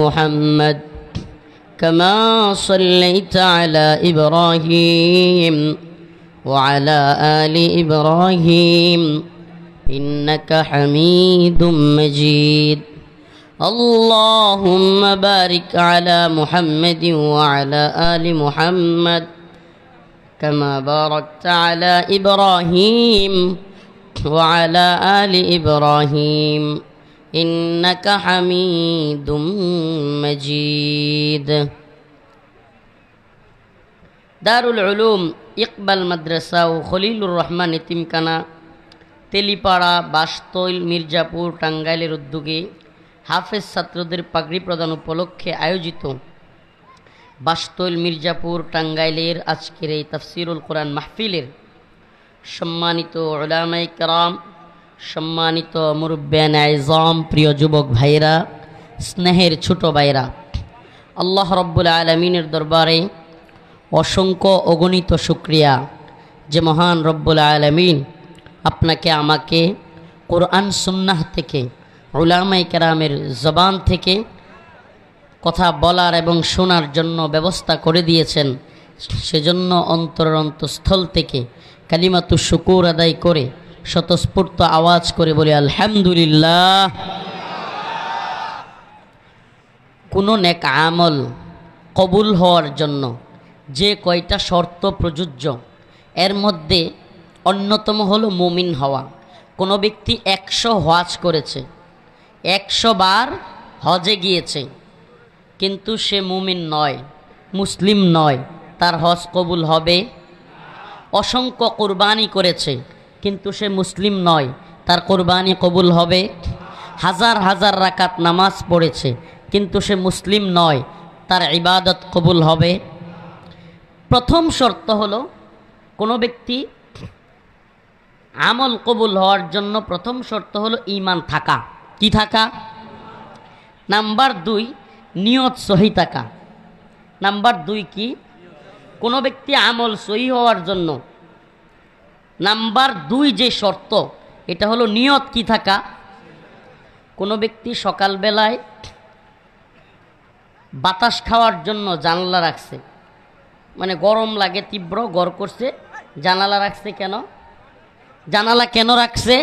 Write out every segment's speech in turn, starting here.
محمد كما صليت على إبراهيم وعلى آل إبراهيم إنك حميد مجيد اللهم بارك على محمد وعلى آل محمد كما باركت على إبراهيم وعلى آل إبراهيم إنك حميد مجيد دار العلوم ইকবাল মাদ্রাসা ও খলিলুর রহমান এতিমখানা তেলিপাড়া বাসতৈল মির্জাপুর টাঙ্গাইলের উদ্যোগে হাফেজ ছাত্রদের পাগড়ি প্রদান উপলক্ষে আয়োজিত বাসতৈল মির্জাপুর টাঙ্গাইলের আজকের এই তাফসিরুল কোরআন মাহফিলের সম্মানিত উলামায়ে কেরাম, সম্মানিত মুরব্বিয়ানে আযম, প্রিয় যুবক ভাইরা, স্নেহের ছোট ভাইরা, আল্লাহ রাব্বুল আলামিনের দরবারে অসংখ্য অগণিত শুকরিয়া যে মহান রব্বুল আলামিন আপনাকে আমাকে কোরআন সুন্নাহ থেকে উলামায়ে কেরামের জবান থেকে কথা বলার এবং শোনার জন্য ব্যবস্থা করে দিয়েছেন। সেজন্য অন্তরস্থল থেকে কালিমাতু শুকুর আদায় করে স্বতঃস্ফূর্ত আওয়াজ করে বলি আলহামদুলিল্লাহ। কোনো নেক আমল কবুল হওয়ার জন্য যে কয়টা শর্ত প্রযোজ্য, এর মধ্যে অন্যতম হলো মুমিন হওয়া। কোনো ব্যক্তি 100 হজ করেছে, 100 বার হজে গিয়েছে, কিন্তু সে মুমিন নয়, মুসলিম নয়, তার হজ কবুল হবে? অসংখ্য কুরবানি করেছে, কিন্তু সে মুসলিম নয়, তার কুরবানি কবুল হবে? হাজার হাজার রাকাত নামাজ পড়েছে, কিন্তু সে মুসলিম নয়, তার ইবাদত কবুল হবে? প্রথম শর্ত হলো কোনো ব্যক্তি আমল কবুল হওয়ার জন্য প্রথম শর্ত হলো ঈমান থাকা। কি থাকা? নাম্বার 2 নিয়ত সহি থাকা। নাম্বার 2 কি? কোনো ব্যক্তি আমল সহি হওয়ার জন্য নাম্বার 2 যে শর্ত, এটা হলো নিয়ত কি থাকা। কোনো ব্যক্তি সকালবেলায় বাতাস খাওয়ার জন্য জানালা রাখছে, মানে গরম লাগে, তীব্র গড় করছে, জানালা রাখছে কেন? জানালা কেন রাখছে?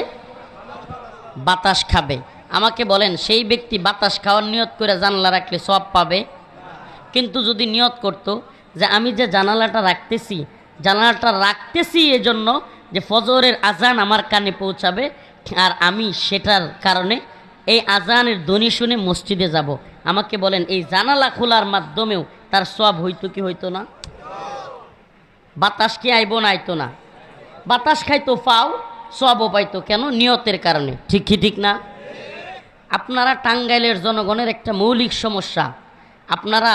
বাতাস খাবে। আমাকে বলেন, সেই ব্যক্তি বাতাস খাওয়ার নিয়ত করে জানালা রাখলে সওয়াব পাবে? কিন্তু যদি নিয়ত করত যে আমি যে জানালাটা রাখতেছি এজন্য যে ফজরের আজান আমার কানে পৌঁছাবে, আর আমি সেটার কারণে এই আজানের ধ্বনি শুনে মসজিদে যাব, আমাকে বলেন এই জানালা খোলার মাধ্যমেও তার সওয়াব হইতো কি হইতো না? বাতাস কি আইব না আইতো না? বাতাস খাইতো ফাও, সওয়াবও পাইতো। কেন? নিয়তের কারণে। ঠিক কি ঠিক না? আপনারা টাঙ্গাইলের জনগণের একটা মৌলিক সমস্যা, আপনারা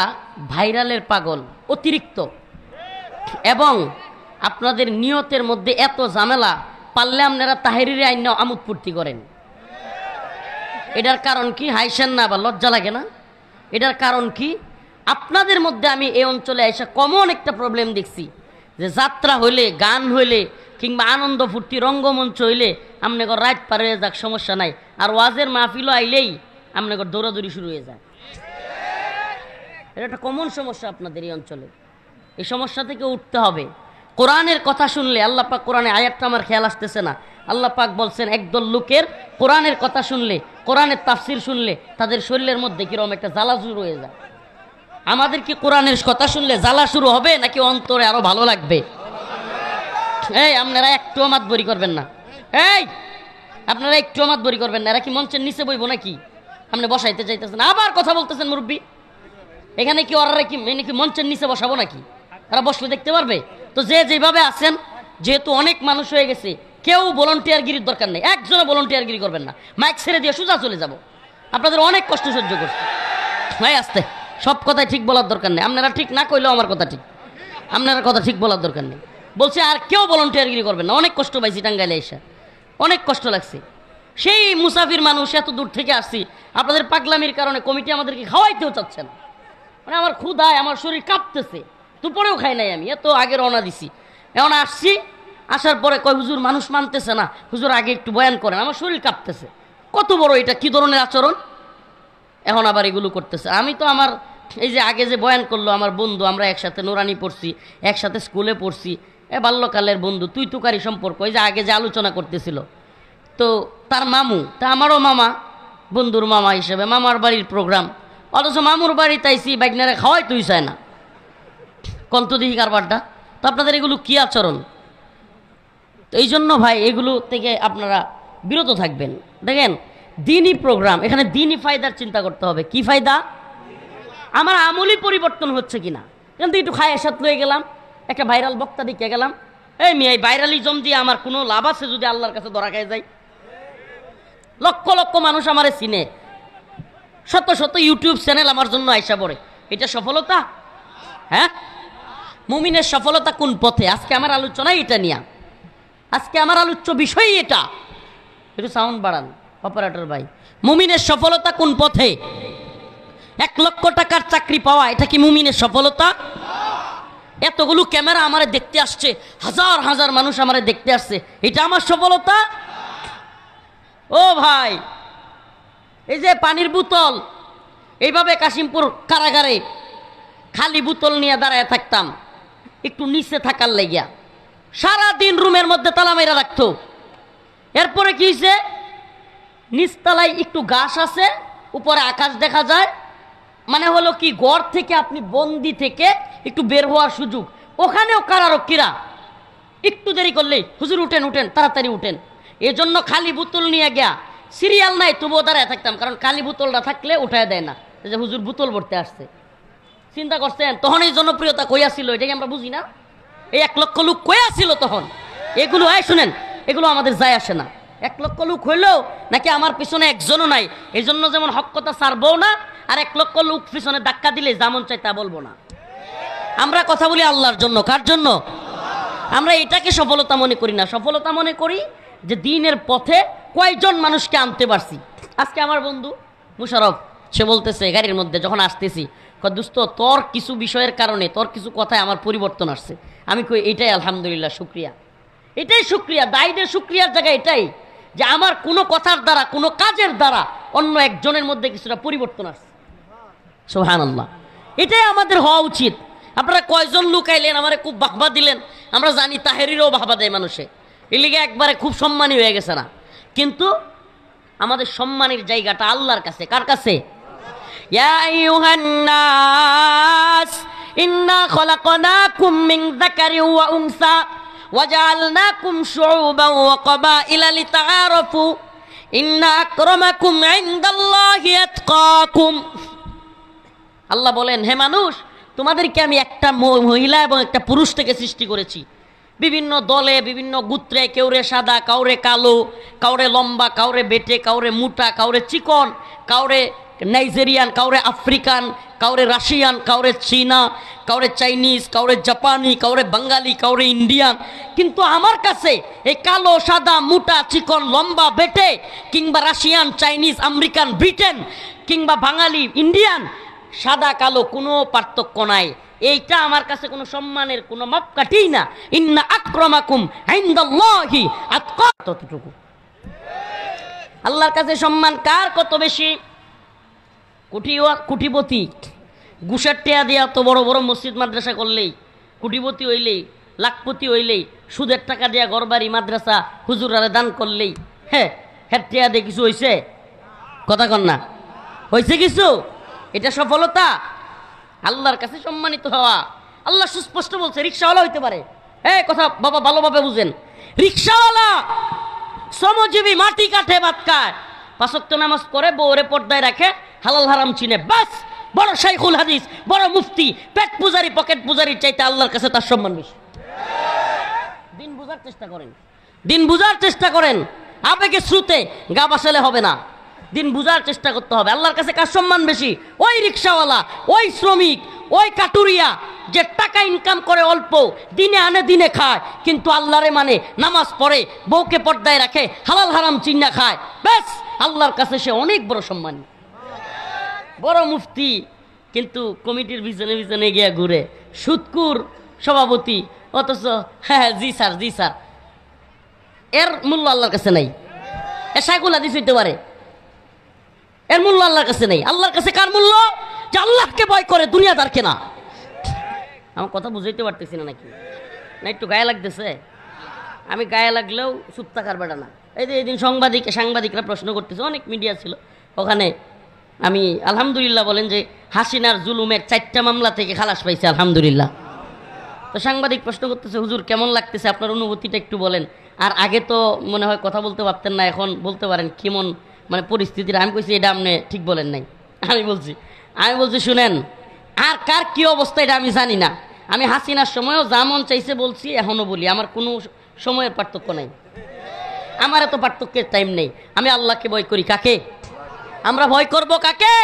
ভাইরালের পাগল অতিরিক্ত, এবং আপনাদের নিয়তের মধ্যে এত ঝামেলা, পারলে আপনারা তাহেরিরে আইনা আমোদ ফুর্তি করেন। এটার কারণ কি? হাইসেন না? বা লজ্জা লাগে না? এটার কারণ কি? আপনাদের মধ্যে আমি এই অঞ্চলে এসে কমন একটা প্রবলেম দেখছি, যে যাত্রা হইলে, গান হইলে, কিংবা আনন্দ ফুর্তি রঙ্গমঞ্চ হইলে আপনাকে রাত পার হয়ে যাক, সমস্যা নাই, আর ওয়াজের মাহফিলও আইলেই আপনাকে দৌড়াদৌড়ি শুরু হয়ে যায়। এটা একটা কমন সমস্যা আপনাদের এই অঞ্চলে। এই সমস্যা থেকে উঠতে হবে। কোরআনের কথা শুনলে, আল্লাহ পাক কোরআনে আয়াতটা আমার খেয়াল আসতেছে না, আল্লাহ পাক বলছেন একদল লোকের কোরআনের কথা শুনলে, কোরআনের তাফসির শুনলে তাদের শরীরের মধ্যে কিরকম একটা জ্বালা শুরু হয়ে যায়। আমাদের কি কোরআনের কথা শুনলে জ্বালা শুরু হবে, নাকি অন্তরে আরো ভালো লাগবে? এই আপনারা একটু মাতবরি করবেন না, এই আপনারা একটু মাতবরি করবেন না। এরা কি মঞ্চের নিচে বইব নাকি? আপনি বসাইতে চাইতেছেন, আবার কথা বলতেছেন মুরব্বী। এখানে কি ওরা কি মঞ্চের নিচে বসাবো নাকি? তারা বসলে দেখতে পারবে তো? যে যেভাবে আছেন, যেহেতু অনেক মানুষ হয়ে গেছে, কেউ ভলান্টিয়ারগিরির দরকার নেই, একজনও ভলান্টিয়ারগিরি করবেন না। মাইক ছেড়ে দিয়ে সোজা চলে যাব। আপনাদের অনেক কষ্ট সহ্য করছে ভাই, আসতে সব কথাই ঠিক বলার দরকার নেই। আপনারা ঠিক না কইলেও আমার কথা ঠিক, আপনারা কথা ঠিক বলার দরকার নেই। বলছে আর কেউ ভলান্টিয়ারগিরি করবেন না। অনেক কষ্ট পাইছি টাঙ্গাইলে এসে, অনেক কষ্ট লাগছে। সেই মুসাফির মানুষ, এত দূর থেকে আসছি, আপনাদের পাগলামির কারণে কমিটি আমাদেরকে খাওয়াইতেও চাচ্ছে না। মানে আমার ক্ষুধায় আমার শরীর কাঁপতেছে, দুপুরেও খাই নাই আমি, এত আগে রওনা দিছি। এখন আসছি, আসার পরে কয় হুজুর মানুষ মানতেছে না, হুজুর আগে একটু বয়ান করেন, আমার শরীর কাঁপতেছে। কত বড় এটা, কি ধরনের আচরণ? এখন আবার এগুলো করতেছে। আমি তো আমার এই যে আগে যে বয়ান করলো আমার বন্ধু, আমরা একসাথে নুরানি পড়ছি, একসাথে স্কুলে পড়ছি, বাল্যকালের বন্ধু, তুই তুকারি সম্পর্ক, এই যে আগে যে আলোচনা করতেছিল, তো তার মামু, তা আমারও মামা, বন্ধুর মামা হিসেবে মামার বাড়ির প্রোগ্রাম, অথচ মামুর বাড়ি তাইছি বাইকনারে খাওয়াই তুই চায় না, কন্তদিহি কারবারটা। তো আপনাদের এগুলো কি আচরণ? তো এই জন্য ভাই এগুলো থেকে আপনারা বিরত থাকবেন। দেখেন দিনই প্রোগ্রাম, এখানে দিনই ফায়দার চিন্তা করতে হবে। কি ফায়দা? আমার আমলই পরিবর্তন হচ্ছে কিনা। কিন্তু একটু খায়ের সাথে লয়ে গেলাম, একটা ভাইরাল বক্তা দেখে গেলাম, এই মেয়ে ভাইরালিজম দিয়ে আমার কোনো লাভ আছে যদি আল্লাহর কাছে ধরা খায় যাই? লক্ষ লক্ষ মানুষ আমারে চিনে, শত শত ইউটিউব চ্যানেল আমার জন্য আইসা পড়ে, এটা সফলতা? হ্যাঁ, মুমিনের সফলতা কোন পথে? আজকে আমার আলোচনা এটা নিয়ে, আজকে আমার আলোচ্য বিষয় এটা। একটু সাউন্ড বাড়ান অপারেটর ভাই। মুমিনের সফলতা কোন পথে? 1 লক্ষ টাকার চাকরি পাওয়া, এটা কি মুমিনের সফলতা? এতগুলো ক্যামেরা আমারে দেখতে আসছে, হাজার হাজার মানুষ আমারে দেখতে আসছে, এটা আমার সফলতা? ও ভাই, এই যে পানির বোতল, এইভাবে কাশিমপুর কারাগারে খালি বোতল নিয়ে দাঁড়ায় থাকতাম একটু নিচে থাকার লাগিয়া, সারাদিন রুমের মধ্যে তালা মেরা রাখতো। এরপরে কি হয়েছে, নিচতলায় একটু ঘাস আছে, উপরে আকাশ দেখা যায়, মানে হলো কি ঘর থেকে আপনি বন্দি থেকে একটু বের হওয়ার সুযোগ। ওখানেও কারারক্ষীরা একটু দেরি করলেই হুজুর উঠেন উঠেন তাড়াতাড়ি উঠেন। এজন্য খালি বোতল নিয়ে গিয়া, সিরিয়াল নাই তবুও দাঁড়ায় থাকতাম, কারণ খালি বোতলটা থাকলে উঠায় দেয় না, যে হুজুর বোতল ভরতে আসছে। চিন্তা করছেন তখন এই জনপ্রিয়তা কইয়া ছিল, এটাকে আমরা বুঝি না? এই 1 লক্ষ লোক কইয়া ছিল তখন। এগুলো শুনেন, এগুলো আমাদের যায় আসে না। 1 লক্ষ লোক হইলেও নাকি আমার পিছনে একজনও নাই, এই জন্য যেমন হক কথা ছাড়বো না, আর 1 লক্ষ লোক পিছনে ধাক্কা দিলে যেমন চাই তা বলবো না। আমরা কথা বলি আল্লাহর জন্য। কার জন্য? আমরা এটাকে সফলতা মনে করি না। সফলতা মনে করি যে দিনের পথে কয়জন মানুষকে আনতে পারছি। আজকে আমার বন্ধু মুশারফ, সে বলতেছে গাড়ির মধ্যে যখন আসতেছি, দোস্ত তোর কিছু বিষয়ের কারণে, তোর কিছু কথায় আমার পরিবর্তন আসছে। আমি কই এটাই আলহামদুলিল্লাহ, শুক্রিয়া, এটাই শুক্রিয়া। দায়ীদের শুক্রিয়ার জায়গা এটাই যে আমার কোনো কথার দ্বারা, কোনো কাজের দ্বারা অন্য একজনের মধ্যে কিছুটা পরিবর্তন আসছে। সুবহানাল্লাহ, এটাই আমাদের হওয়া উচিত। আপনারা কয়জন লোক আইলেন, আমারে খুব বাহবা দিলেন, আমরা জানি তাহেরিরও বাহবা দেয় মানুষে, এর লিগে একবারে খুব সম্মানী হয়ে গেছে না। কিন্তু আমাদের সম্মানের জায়গাটা আল্লাহর কাছে। কার কাছে? ইয়া আইয়ুহান নাস ইন্না খলাকনাকুম মিন যাকারিন ওয়া উনসা ওয়া জাআলনাকুম শুউবান ওয়া ক্বাবাইলা লিতাআরাফু ইন্না আকরামাকুম ইনদাল্লাহি আতকাকুম। আল্লাহ বলেন, হে মানুষ, তোমাদেরকে আমি একটা মহিলা এবং একটা পুরুষ থেকে সৃষ্টি করেছি। বিভিন্ন দলে, বিভিন্ন গোত্রে, কেউরে সাদা, কাউরে কালো, কাউরে লম্বা, কাউরে বেটে, কাউরে মোটা, কাউরে চিকন, কাউরে নাইজেরিয়ান, কাউরে আফ্রিকান, কাউরে রাশিয়ান, কাউরে চীনা, কাউরে চাইনিজ, কাউরে জাপানি, কাউরে বাঙালি, কাউরে ইন্ডিয়ান। কিন্তু আমার কাছে এই কালো, সাদা, মোটা, চিকন, লম্বা, বেটে, কিংবা রাশিয়ান, চাইনিজ, আমেরিকান, ব্রিটেন, কিংবা বাঙালি, ইন্ডিয়ান, সাদা কালো কোনো পার্থক্য নাই। এইটা আমার কাছে কোনো সম্মানের কোনো মাপকাঠি না। ইন্না আকরামাকুম ইনদাল্লাহি আতকাকুম, ততটুকু। আল্লাহর কাছে সম্মান কার কত বেশি? কুটিপতি ঘুষের টেয়া দিয়া তো বড় বড় মসজিদ মাদ্রাসা করলেই, কুটিপতি হইলেই, লাখপতি হইলেই, সুদের টাকা দিয়া ঘরবাড়ি মাদ্রাসা হুজুরারে দান করলেই, হ্যাঁ টেয়া দিয়ে কিছু হয়েছে? কথা কন না, হয়েছে কিছু? এটা সফলতা? আল্লাহর কাছে সম্মানিত হওয়া। আল্লাহ সুস্পষ্ট বলছে, রিক্সাওয়ালা হইতে পারে, কথা বাবা ভালোভাবে বুঝেন, রিক্সাওয়ালা শ্রমজীবী, মাটি কাঠে ভাত খায়, 5 ওয়াক্ত নামাজ পড়ে, বউরে পর্দায় রাখে, হালাল হারাম চিনে, বাস বড় শাইখুল হাদিস, বড় মুফতি, পেট পূজারি, পকেট পূজারির চাইতে আল্লাহর কাছে তার সম্মান বেশি। দিন বুঝার চেষ্টা করেন, দিন বুঝার চেষ্টা করেন। আবেগে শ্রুতে গা বাসালে হবে না, দিন বুঝার চেষ্টা করতে হবে। আল্লাহর কাছে কার সম্মান বেশি? ওই রিক্সাওয়ালা, ওই শ্রমিক, ওই কাটুরিয়া যে টাকা ইনকাম করে অল্প, দিনে আনে দিনে খায়, কিন্তু আল্লাহরে মানে, নামাজ পড়ে, বউকে পর্দায় রাখে, হালাল হারাম চিন্না খায়, ব্যাস আল্লাহর কাছে সে অনেক বড় সম্মানী, বড় মুফতি। কিন্তু কমিটির পিছনে পিছনে গিয়া ঘুরে, সুদকুর সভাপতি, অথচ হ্যাঁ জি স্যার জি স্যার, এর মূল্য আল্লাহর কাছে নাই। এ শাইখুল হাদিস হইতে পারে, এর মূল্য আল্লাহর কাছে নেই। আল্লাহর কাছে কার মূল্য? যে আল্লাহকে ভয় করে, দুনিয়াদারকে না। আমার কথা বুঝাইতে পারতেছি না নাকি? না একটু গায়ে লাগতেছে? আমি গায়ে লাগলেও চুপ থাকার বেড়া না। এই যে এদিন সাংবাদিকরা প্রশ্ন করতেছে, অনেক মিডিয়া ছিল ওখানে। আমি আলহামদুলিল্লাহ বলেন যে হাসিনার জুলুমের 4টা মামলা থেকে খালাস পাইছে আলহামদুলিল্লাহ। তো সাংবাদিক প্রশ্ন করতেছে, হুজুর কেমন লাগতেছে, আপনার অনুভূতিটা একটু বলেন। আর আগে তো মনে হয় কথা বলতে পারতেন না, এখন বলতে পারেন কেমন মানে পরিস্থিতিটা। আমি কইছি এটা আপনি ঠিক বলেন নাই। আমি বলছি শুনেন, আর কার কি অবস্থা এটা আমি জানি না। আমি হাসিনার সময়ও যা মন চাইছে বলছি, এখনও বলি। আমার কোনো সময়ের পার্থক্য নাই, আমার এত পার্থক্যের টাইম নেই। আমি আল্লাহকে ভয় করি। কাকে আমরা ভয় করব? কাকে?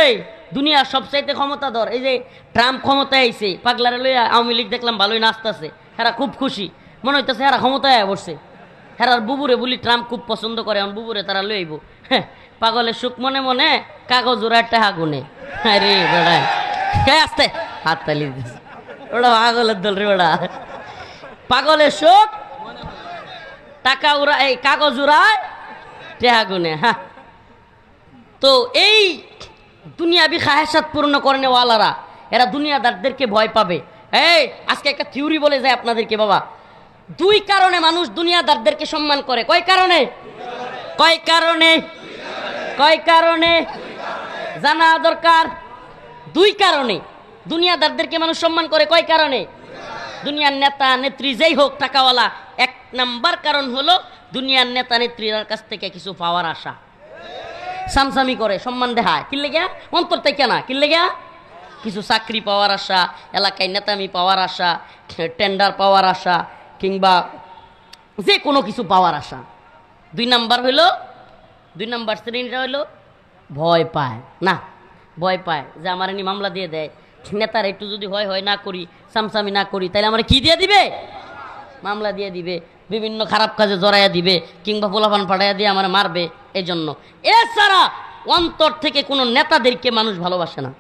এই দুনিয়ার সবচাইতে ক্ষমতাধর এই যে ট্রাম্প ক্ষমতায় আইছে, পাগলারে লইয়া আওয়ামী লীগ দেখলাম ভালোই নাচতেছে। হেরা খুব খুশি, মনে হইতেছে হেরা ক্ষমতায় বসছে। হেরার বুবুরে বলি ট্রাম্প খুব পছন্দ করে, এখন বুবুরে তারা লই আইব। হ্যাঁ, পাগলের সুখ মনে মনে কাগজ ওরা একটা হাগুনে। আরে বেড়ায় আসতে হাত তালি দিচ্ছে, ওটা পাগলের দল রে ওটা। পাগলের সুখ টাকা উড়া, এই কাগজ উড়ায় টেহা গুনে। হ্যাঁ, তো এই দুনিয়াবি খাহেসাত পূর্ণ করে ওয়ালারা এরা দুনিয়াদারদেরকে ভয় পাবে। এই আজকে একটা থিওরি বলে যায় আপনাদেরকে বাবা, 2 কারণে মানুষ দুনিয়াদারদেরকে সম্মান করে। কয় কারণে? কয় কারণে জানা দরকার। 2 কারণে দুনিয়াদারদেরকে মানুষ সম্মান করে। কয় কারণে? দুনিয়ার নেতা নেত্রী যেই হোক টাকাওয়ালা, 1 নাম্বার কারণ হলো দুনিয়ার নেতা নেত্রীর কাছ থেকে কিছু পাওয়ার আশা। সামসামি করে, সম্মান দেখায়। কিনলে গিয়া অন্তর থেকে না, কিনলে গিয়া কিছু চাকরি পাওয়ার আশা, এলাকায় নেতামি পাওয়ার আশা, টেন্ডার পাওয়ার আশা, কিংবা যে কোনো কিছু পাওয়ার আশা। 2 নাম্বার হইল, 2 নাম্বার শ্রেণীটা হইলো ভয় পায়। না, ভয় পায় যে আমার এনে মামলা দিয়ে দেয়, নেতার একটু যদি হয় না করি, সামসামি না করি, তাহলে আমার কি দিয়ে দিবে? মামলা দিয়ে দিবে, বিভিন্ন খারাপ কাজে জড়াইয়া দিবে, কিংবা পোলাপান পাঠাইয়া দিয়ে আমার মারবে। এই জন্য এছাড়া অন্তর থেকে কোনো নেতাদেরকে মানুষ ভালোবাসে না।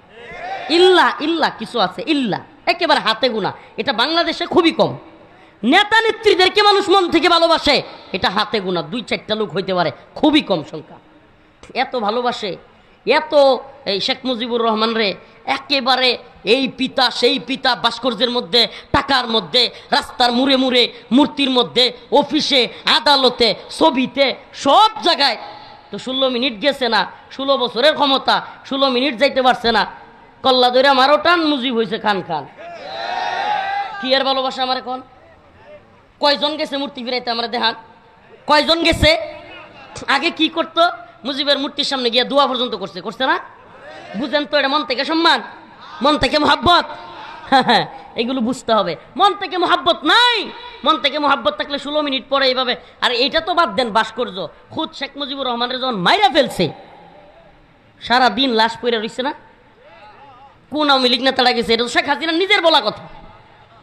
ইল্লা কিছু আছে, ইল্লা একেবারে হাতে গোনা। এটা বাংলাদেশে খুবই কম। নেতা নেত্রীদেরকে মানুষ মন থেকে ভালোবাসে, এটা হাতে গোনা 2-4টা লোক হইতে পারে, খুবই কম সংখ্যা। এত ভালোবাসে, এত এই শেখ মুজিবুর রহমান রে একেবারে এই পিতা সেই পিতা, ভাস্কর্যের মধ্যে, টাকার মধ্যে, রাস্তার মুড়ে মুড়ে, মূর্তির মধ্যে, অফিসে, আদালতে, ছবিতে, সব জায়গায়। তো 16 মিনিট গেছে না, 16 বছরের ক্ষমতা, 16 মিনিট যাইতে পারছে না। কল্লা দইরা মারো টান, মুজিব হয়েছে খান। কি আর ভালোবাসা আমার এখন? কয়জন গেছে মূর্তি ফিরাইতে আমরা দেখান? কয়জন গেছে? আগে কি করতো? মুজিবের মূর্তির সামনে গিয়ে দোয়া পর্যন্ত করছে না? বুঝেন তো, এটা মন থেকে সম্মান, মন থেকে মোহাব্বত। এগুলো বুঝতে হবে। মন থেকে মোহাব্বত নাই। মন থেকে মোহাব্বত থাকলে 16 মিনিট পরে এইভাবে। আর এইটা তো বাদ দেন, ভাস্কর্য খুদ শেখ মুজিবুর রহমানের যখন মাইরা ফেলছে, সারাদিন লাশ পড়ে রইছে না? কোন আওয়ামী লীগ নেতারা গেছে? এটা তো শেখ হাসিনা নিজের বলা কথা।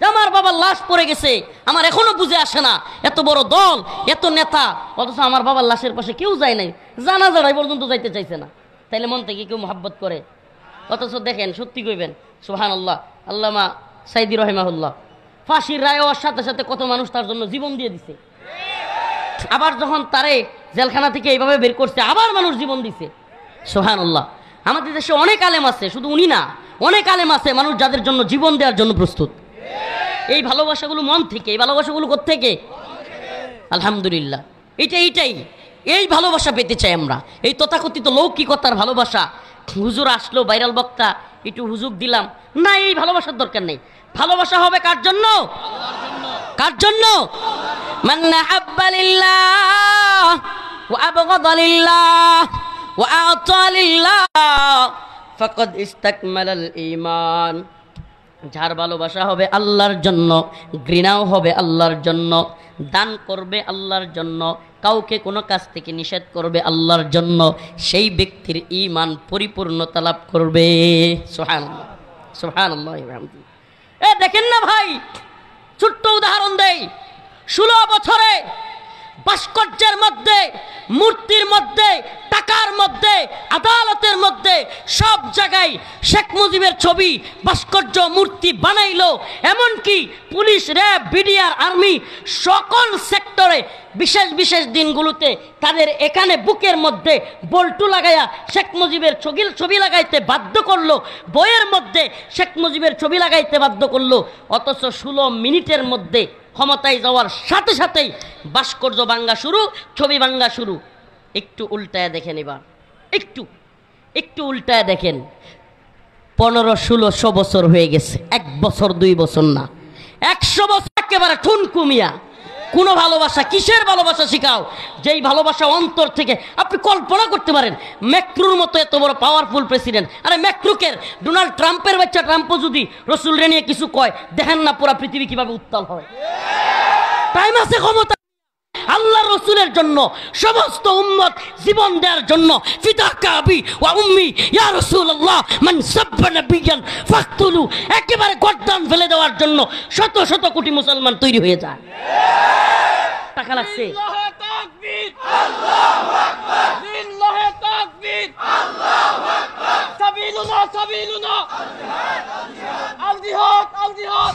আমার বাবার লাশ পড়ে গেছে, আমার এখনো বুঝে আসে না। এত বড় দল, এত নেতা, অথচ আমার বাবার লাশের পাশে কেউ যায় নাই, জানাজারাই পর্যন্ত যাইতে চাইছে না। তাইলে মন থেকে কেউ মোহাব্বত করে? অথচ দেখেন, সত্যি কইবেন সুবহানাল্লাহ, আল্লামা সাইদি রহিমাহুল্লাহ ফাঁসির রায় হওয়ার সাথে সাথে কত মানুষ তার জন্য জীবন দিয়ে দিছে। আবার যখন তারে জেলখানা থেকে এইভাবে বের করছে, আবার মানুষ জীবন দিছে। সুবহানাল্লাহ। আমাদের দেশে অনেক আলেম আছে, শুধু উনি না, অনেক আলেম আছে মানুষ যাদের জন্য জীবন দেওয়ার জন্য প্রস্তুত। এই ভালোবাসাগুলো মন থেকে। এই ভালোবাসাগুলো কোত্থেকে? আলহামদুলিল্লাহ। এইটাই এই ভালোবাসা পেতে চাই আমরা। এই তথাকথিত লৌকিকতার ভালোবাসা, হুজুর আসলো ভাইরাল বক্তা, একটু হুজুর দিলাম না, এই ভালোবাসার দরকার নেই। ভালোবাসা হবে কার জন্য? কার জন্য? মান আহাব্বা লিল্লাহ ওয়া আবগাদা লিল্লাহ ওয়া আ'তা লিল্লাহ ফাকাদ ইসতাকমালাল ঈমান। যার ভালোবাসা হবে আল্লাহর জন্য, ঘৃণাও হবে আল্লাহর জন্য, দান করবে আল্লাহর জন্য, কাউকে কোনো কাজ থেকে নিষেধ করবে আল্লাহর জন্য, সেই ব্যক্তির ঈমান পরিপূর্ণতা লাভ করবে। সুবহানাল্লাহ, সুবহানাল্লাহ। দেখেন না ভাই, ছোট্ট উদাহরণ দেই। 16 বছরে ভাস্কর্যের মধ্যে, মূর্তির মধ্যে, টাকার মধ্যে, আদালতের মধ্যে, সব জায়গায় শেখ মুজিবের ছবি ভাস্কর্য মূর্তি বানাইলো, এমনকি পুলিশ, র্যাব, বিডিআর, আর্মি সকল সেক্টরে বিশেষ বিশেষ দিনগুলোতে তাদের এখানে বুকের মধ্যে বল্টু লাগাইয়া শেখ মুজিবের ছবি লাগাইতে বাধ্য করলো, বইয়ের মধ্যে শেখ মুজিবের ছবি লাগাইতে বাধ্য করলো। অথচ 16 মিনিটের মধ্যে ক্ষমতায় যাওয়ার সাথে সাথেই ভাস্কর্য ভাঙ্গা শুরু, ছবি ভাঙ্গা শুরু। একটু উল্টায় দেখেন, এবার একটু উল্টায় দেখেন। 1500-1600 বছর হয়ে গেছে, 1 বছর 2 বছর না, 100 বছর একেবারে ঠুনকুমিয়া। কোনো ভালোবাসা, কিসের ভালোবাসা শিখাও? যেই ভালোবাসা অন্তর থেকে আপনি কল্পনা করতে পারেন। ম্যাক্রুর মতো এত বড় পাওয়ারফুল প্রেসিডেন্ট, আরে ম্যাক্রুকের ডোনাল্ড ট্রাম্পের বাচ্চা ট্রাম্পও যদি রসুলরে নিয়ে কিছু কয়, দেখেন না পুরা পৃথিবী কিভাবে উত্তাল হয়। টাইম আছে, ক্ষমতা। আল্লাহ রসুলের জন্য সমস্ত উম্মত জীবন দেওয়ার জন্য ফিদাকা আবি ওয়া উম্মি ইয়া রাসূলুল্লাহ মান সাব্বা নাবিয়ান ফাকতুলু, একেবারে গর্দান ফেলে দেওয়ার জন্য শত শত কোটি মুসলমান তৈরি হয়ে যায়। টাকা লাগছে, লিল্লাহি তাকবীর, আল্লাহু আকবার, লিল্লাহি তাকবীর, আল্লাহু আকবার, সাবিলুনা সাবিলুনা, আল জিহাদ আল জিহাদ।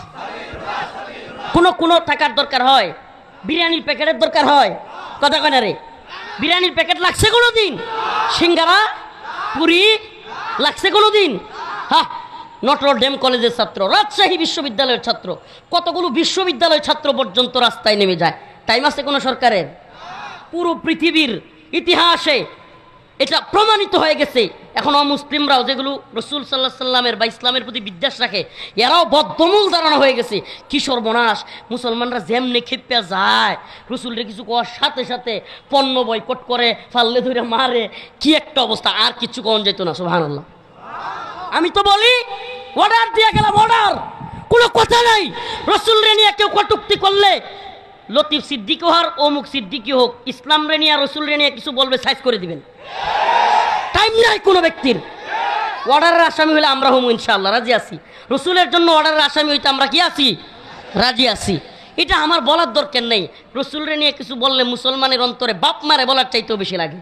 কোন টাকার দরকার হয়? বিরিয়ানির প্যাকেটের দরকার হয়? কথা কয় না রে? বিরিয়ানির প্যাকেট লাগছে কোনোদিন? সিঙ্গারা পুরি লাগছে কোনোদিন? হ্যাঁ, নটরডেম কলেজের ছাত্র, রাজশাহী বিশ্ববিদ্যালয়ের ছাত্র, কতগুলো বিশ্ববিদ্যালয়ের ছাত্র পর্যন্ত রাস্তায় নেমে যায়। টাইম আছে কোনো সরকারের? পুরো পৃথিবীর ইতিহাসে এটা প্রমাণিত হয়ে গেছে। এখন অমুসলিমরাও যেগুলো রসুল সাল্লাহ সাল্লামের বা ইসলামের প্রতি বিদ্বেষ রাখে, এরাও বদ্ধমূল ধারণা হয়ে গেছে। কি সর্বনাশ! মুসলমানরা যেমনে খেপে যায়, রসুলরে কিছু করার সাথে সাথে পণ্য বয়কট করে, ফাল্লে ধরে মারে, কি একটা অবস্থা! আর কিচ্ছু কম যেত না। সুবহানাল্লাহ। আমি তো বলি অর্ডার দিয়ে গেলাম, অর্ডার, কোনো কথা নাই। রসুলরে নিয়ে কেউ কটূক্তি করলে, লতিফ সিদ্দিকী হোক, অমুক সিদ্দিকী হোক, ইসলাম রে নিয়ে রসুল রে নিয়ে কিছু বলবে, সাইজ করে দিবেন। টাইম নাই কোনো ব্যক্তির। অর্ডারের আসামি হলে আমরা হম ইনশাআল্লাহ, রাজি আছি। রসুলের জন্য অর্ডারের আসামি হইতে আমরা কি আছি? রাজি আছি। এটা আমার বলার দরকার নেই। রসুলরে নিয়ে কিছু বললে মুসলমানের অন্তরে বাপ মারে বলার চাইতেও বেশি লাগে।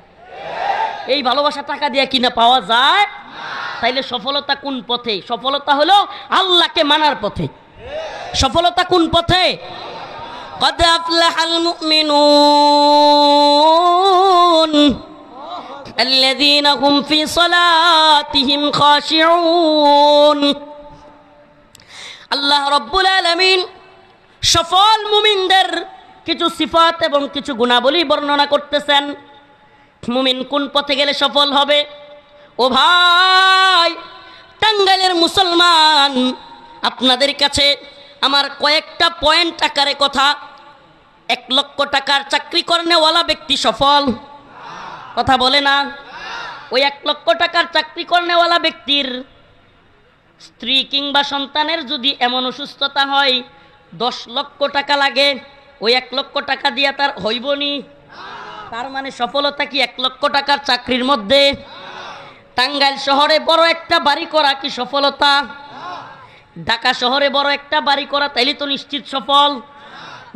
এই ভালোবাসা টাকা দিয়ে কিনা পাওয়া যায়? তাইলে সফলতা কোন পথে? সফলতা হলো আল্লাহকে মানার পথে। সফলতা কোন পথে? قد أفلح المؤمنون الذين هم في صلاتهم خاشعون। আল্লাহ রব্বুল আলামিন সফল মুমিনদের কিছু সিফাত এবং কিছু গুণাবলী বর্ণনা করতেছেন। মুমিন কোন পথে গেলে সফল হবে? ও ভাই, টাঙ্গাইলের মুসলমান, আপনাদের কাছে আমার কয়েকটা পয়েন্ট আকারে কথা। 1 লক্ষ টাকার চাকরি করনেওয়ালা ব্যক্তি সফল? কথা বলে না? ওই 1 লক্ষ টাকার চাকরি করনেওয়ালা ব্যক্তির স্ত্রী কিংবা সন্তানের যদি এমন অসুস্থতা হয় 10 লক্ষ টাকা লাগে, ওই 1 লক্ষ টাকা দিয়ে তার হইবনি? তার মানে সফলতা কি 1 লক্ষ টাকার চাকরির মধ্যে? টাঙ্গাইল শহরে বড় একটা বাড়ি করা কি সফলতা? ঢাকা শহরে বড় একটা বাড়ি করা তাইলে তো নিশ্চিত সফল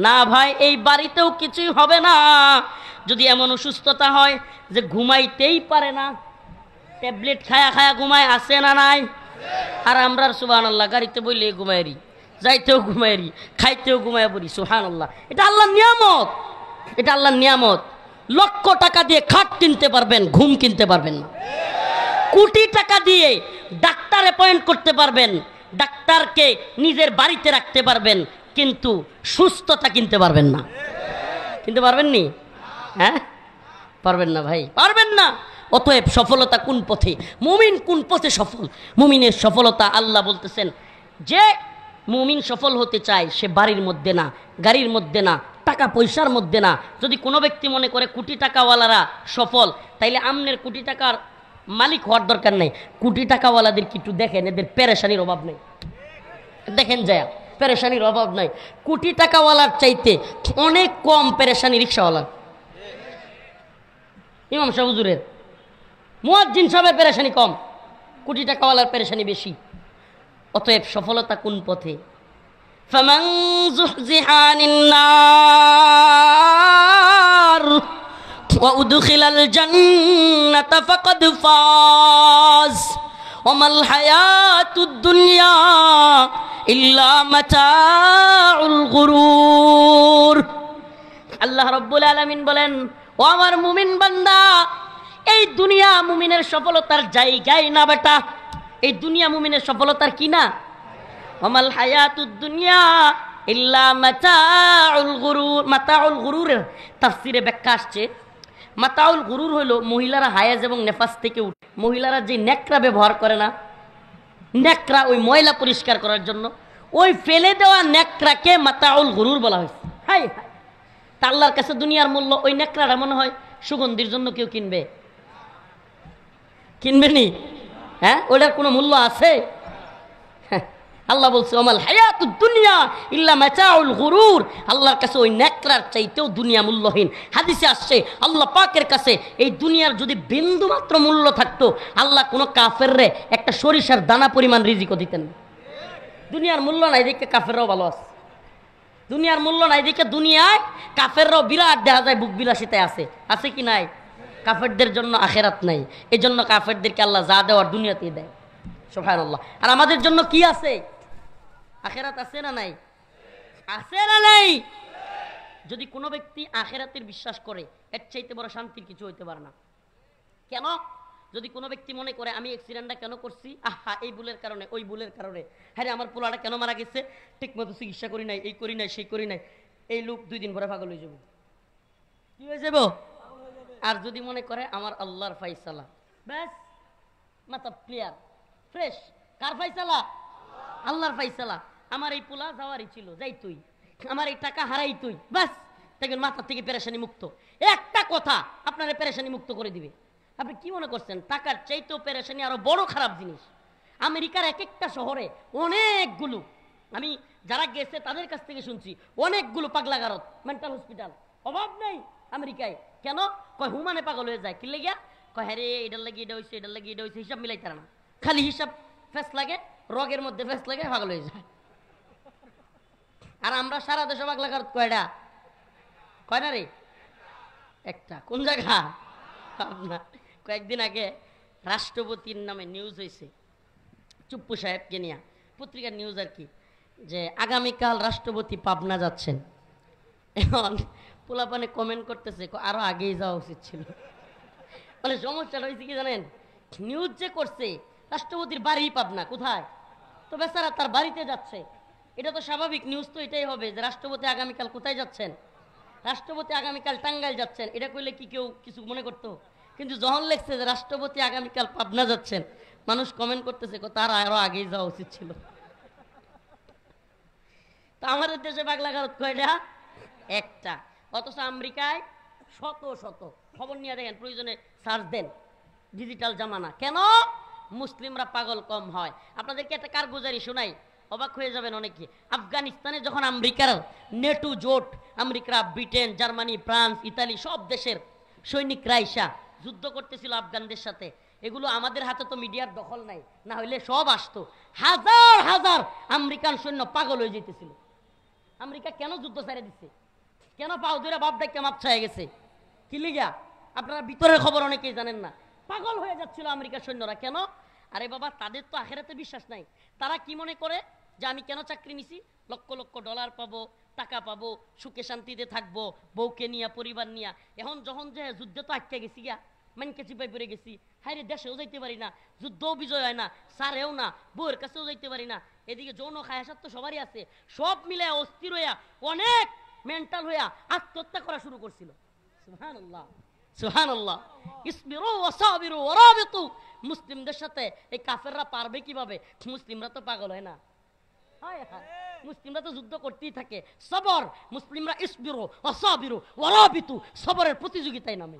না ভাই। এই বাড়িতেও কিছুই হবে না যদি এমন অসুস্থতা হয় যে ঘুমাইতেই পারে না, ট্যাবলেট খায়া খায়া ঘুমায়, আছে না নাই? আর আমরা সুবহানাল্লাহ গাড়িতে বইলে ঘুমাইরি, যাইতেও ঘুমাইরি, খাইতেও ঘুমায় পড়ি। সুবহানাল্লাহ, এটা আল্লাহর নিয়ামত, এটা আল্লাহর নিয়ামত। লক্ষ টাকা দিয়ে খাট কিনতে পারবেন, ঘুম কিনতে পারবেন না। কোটি টাকা দিয়ে ডাক্তার অ্যাপয়েন্ট করতে পারবেন, ডাক্তারকে নিজের বাড়িতে রাখতে পারবেন, কিন্তু সুস্থতা কিনতে পারবেন না। কিনতে পারবেন নি? হ্যাঁ, পারবেন না ভাই, পারবেন না। অতএব সফলতা কোন পথে? মুমিন কোন পথে সফল? মুমিনের সফলতা আল্লাহ বলতেছেন, যে মুমিন সফল হতে চায় সে বাড়ির মধ্যে না, গাড়ির মধ্যে না, টাকা পয়সার মধ্যে না। যদি কোনো ব্যক্তি মনে করে কোটি টাকাওয়ালারা সফল, তাইলে আমনের কোটি টাকার মালিক হওয়ার দরকার নেই। কোটি টাকাওয়ালাদের কি একটু দেখেন, এদের পেরেশানির অভাব নেই। দেখেন যায়, পেরেশানির অভাব নাই। কোটি টাকাওয়ালার চাইতে অনেক কম পেরেশানি রিক্সাওয়ালার। ইমাম সাহেব হুজুরের, মুয়াজ্জিন সাহেবের পেরেশানি কম, কোটি টাকাওয়ালার পেরেশানি বেশি। অতএব সফলতা কোন পথে? ফামান যুহজিহা আনিন নার ওয়া উদখিলাল জান্নাতা ফাকাদ ফাজ। ওমাল হায়াতুদ দুনিয়া ইল্লা মাতাউল গুরুর। আল্লাহ রাব্বুল আলামিন বলেন, ও আমার মুমিন বান্দা, এই দুনিয়া মুমিনের সফলতার জায়গায় না বেটা। এই দুনিয়া মুমিনের সফলতার কি না? ওমাল হায়াতুদ দুনিয়া ইল্লা মাতাউল গুরুর। মাতাউল গুরুরের তাফসিরে ব্যাখ্যা আসছে, মাতাউল গুরুর হলো মহিলারা হায়াজ এবং নেফাস থেকে উঠে, মহিলারা যে নেকড়া ব্যবহার করে না, নেকড়া ওই ময়লা পরিষ্কার করার জন্য, ওই ফেলে দেওয়া নেকড়াকে মাতাউল গুরুর বলা হয়েছে। হাই হাই, তা আল্লাহর কাছে দুনিয়ার মূল্য ওই নেকড়াটা মনে হয় সুগন্ধির জন্য কেউ কিনবে? কিনবে নি? হ্যাঁ, ওটার কোনো মূল্য আছে? আল্লাহ বলছে ওমাল হায়াতুদ দুনিয়া ইল্লা মাতাউল গুরুর। আল্লাহর কাছে ওই নেকড়ার চাইতেও দুনিয়া মূল্যহীন। হাদিসে আসছে আল্লাহ পাকের কাছে এই দুনিয়ার যদি বিন্দু মাত্র মূল্য থাকতো, আল্লাহ কোনো কাফেররে একটা সরিষার দানা পরিমাণ রিজিকও দিতেন না। দুনিয়ার মূল্য নাই দেখে কাফেররাও ভালো আছে। দুনিয়ার মূল্য নাই দেখে দুনিয়ায় কাফেররাও বিরাট দেখা যায় বুক বিলাসিতায় আছে। আছে কি নাই? কাফেরদের জন্য আখেরাত নাই, এই জন্য কাফেরদেরকে আল্লাহ যা দেওয়ার দুনিয়াতেই দেয়। সুবহানাল্লাহ। আর আমাদের জন্য কি আছে? আখেরাত আছে না নাই? আছে না নাই? যদি কোনো ব্যক্তি আখেরাতের বিশ্বাস করে, এর চাইতে বড় শান্তির কিছু হইতে পারে না। কেন? যদি কোনো ব্যক্তি মনে করে আমি অ্যাক্সিডেন্টটা কেন করছি, আহা এই ভুলের কারণে, ওই ভুলের কারণে, হ্যাঁ আমার পোলাটা কেন মারা গেছে, ঠিক মতো চিকিৎসা করি নাই, এই করি নাই, সেই করি নাই, এই লোক 2 দিন পরে পাগল হয়ে যাব। কি হয়ে যাব? আর যদি মনে করে আমার আল্লাহর ফাইসালা, ব্যাস মাথা ক্লিয়ার, ফ্রেশ। কার ফাইসালা? আল্লাহর ফাইসালা। আমার এই পোলা যাওয়ারই ছিল, যাই তুই, আমার এই টাকা হারাই তুই, ব্যাস দেখবেন মাথা থেকে পেরেশানি মুক্ত। একটা কথা আপনারা পেরেশানি মুক্ত করে দিবে। আপনি কি মনে করছেন টাকার চাইতেও পেরেশানি আরো বড় খারাপ জিনিস? আমেরিকার এক একটা শহরে অনেকগুলো, আমি যারা গেছে তাদের কাছ থেকে শুনছি, অনেকগুলো পাগলাগারত, মেন্টাল হসপিটাল অভাব নেই আমেরিকায়। কেন? কয় হুমানে পাগল হয়ে যায়। কি লেগিয়া? কয় হ্যাঁ রে এটার লাগে এটা হয়েছে, এটার লাগে এটা হয়েছে, হিসাব মিলাইতে না, খালি হিসাব ফেস লাগে, রগের মধ্যে ফেস লাগে, পাগল হয়ে যায়। আর আমরা সারা দেশে পাগলাগারত কয়টা? কয় না রে? একটা। কোন জায়গা? আপনার কয়েকদিন আগে রাষ্ট্রপতির নামে নিউজ হয়েছে, চুপ্পু সাহেবকে নিয়ে, পত্রিকার নিউজ আর কি, যে আগামীকাল রাষ্ট্রপতি পাবনা যাচ্ছেন। এখন পোলাপানে কমেন্ট করতেছে আরো আগেই যাওয়া উচিত ছিল। মানে সমস্যাটা হয়েছে কি জানেন, নিউজ যে করছে রাষ্ট্রপতির বাড়ি পাবনা, কোথায়? তো বেচারা তার বাড়িতে যাচ্ছে। এটা তো স্বাভাবিক, নিউজ তো এটাই হবে যে রাষ্ট্রপতি আগামীকাল কোথায় যাচ্ছেন, রাষ্ট্রপতি আগামীকাল টাঙ্গাইল যাচ্ছেন। এটা করলে কি কেউ কিছু মনে করতো? কিন্তু যখন লেখছে যে রাষ্ট্রপতি আগামীকাল পাবনা যাচ্ছেন, মানুষ কমেন্ট করতেছে তার আরো আগেই যাওয়া উচিত ছিল। তা আমাদের দেশে পাগলাগারত কয়টা? একটা। অথচ আমেরিকায় শত শত। খবর নিয়ে দেখেন, প্রয়োজনে সার্চ দেন, ডিজিটাল জামানা। কেন? মুসলিমরা পাগল কম হয়। আপনাদেরকে একটা কারগুজারি শোনাই, অবাক হয়ে যাবেন অনেকে। আফগানিস্তানে যখন আমেরিকার নেটো জোট, America, Britain, Germany, France, Italy সব দেশের সৈনিকরা আইসা যুদ্ধ করতেছিল আফগানদের সাথে, এগুলো আমাদের হাতে তো মিডিয়ার দখল নাই, না হইলে সব আসতো। হাজার হাজার আমেরিকান সৈন্য পাগল হয়ে যেতেছিল। আমেরিকা কেন যুদ্ধ ছেড়ে দিচ্ছে? কেন পাও ধরে বাপ ডাক্তার মাপ ছায় গেছে? কি লিগা? আপনারা ভিতরের খবর অনেকেই জানেন না। পাগল হয়ে যাচ্ছিল আমেরিকার সৈন্যরা। কেন? আরে বাবা, তাদের তো আখেরাতে বিশ্বাস নাই। তারা কি মনে করে যে আমি কেন চাকরি নিছি, লক্ষ লক্ষ ডলার পাবো, টাকা পাবো, সুখে শান্তিতে থাকবো, বউকে নিয়ে, পরিবার নিয়ে। এখন যখন যে যুদ্ধে তো আটকে গেছি গিয়া, মানকে চিপাই পড়ে গেছি, হাই রে দেশেও যাইতে পারি না, যুদ্ধও বিজয় হয় না, সারেও না, বউয়ের কাছেও যাইতে পারি না, এদিকে যৌন খায়াসাত তো সবারই আছে, সব মিলে অস্থির হইয়া, অনেক মেন্টাল হইয়া আত্মহত্যা করা শুরু করছিল। সুবহানাল্লাহ, সুবহানাল্লাহ। ইসবিরু ওয়াসাবিরু ওয়ারাবিতু। মুসলিমদের সাথে এই কাফেররা পারবে কিভাবে? মুসলিমরা তো পাগল হয় না। হায় হায়, মুসলিমরা তো যুদ্ধ করতেই থাকে। সবর, মুসলিমরা ইসবিরু ওয়াসাবিরু ওয়ারাবিতু, সবরের প্রতিযোগিতায় নামে।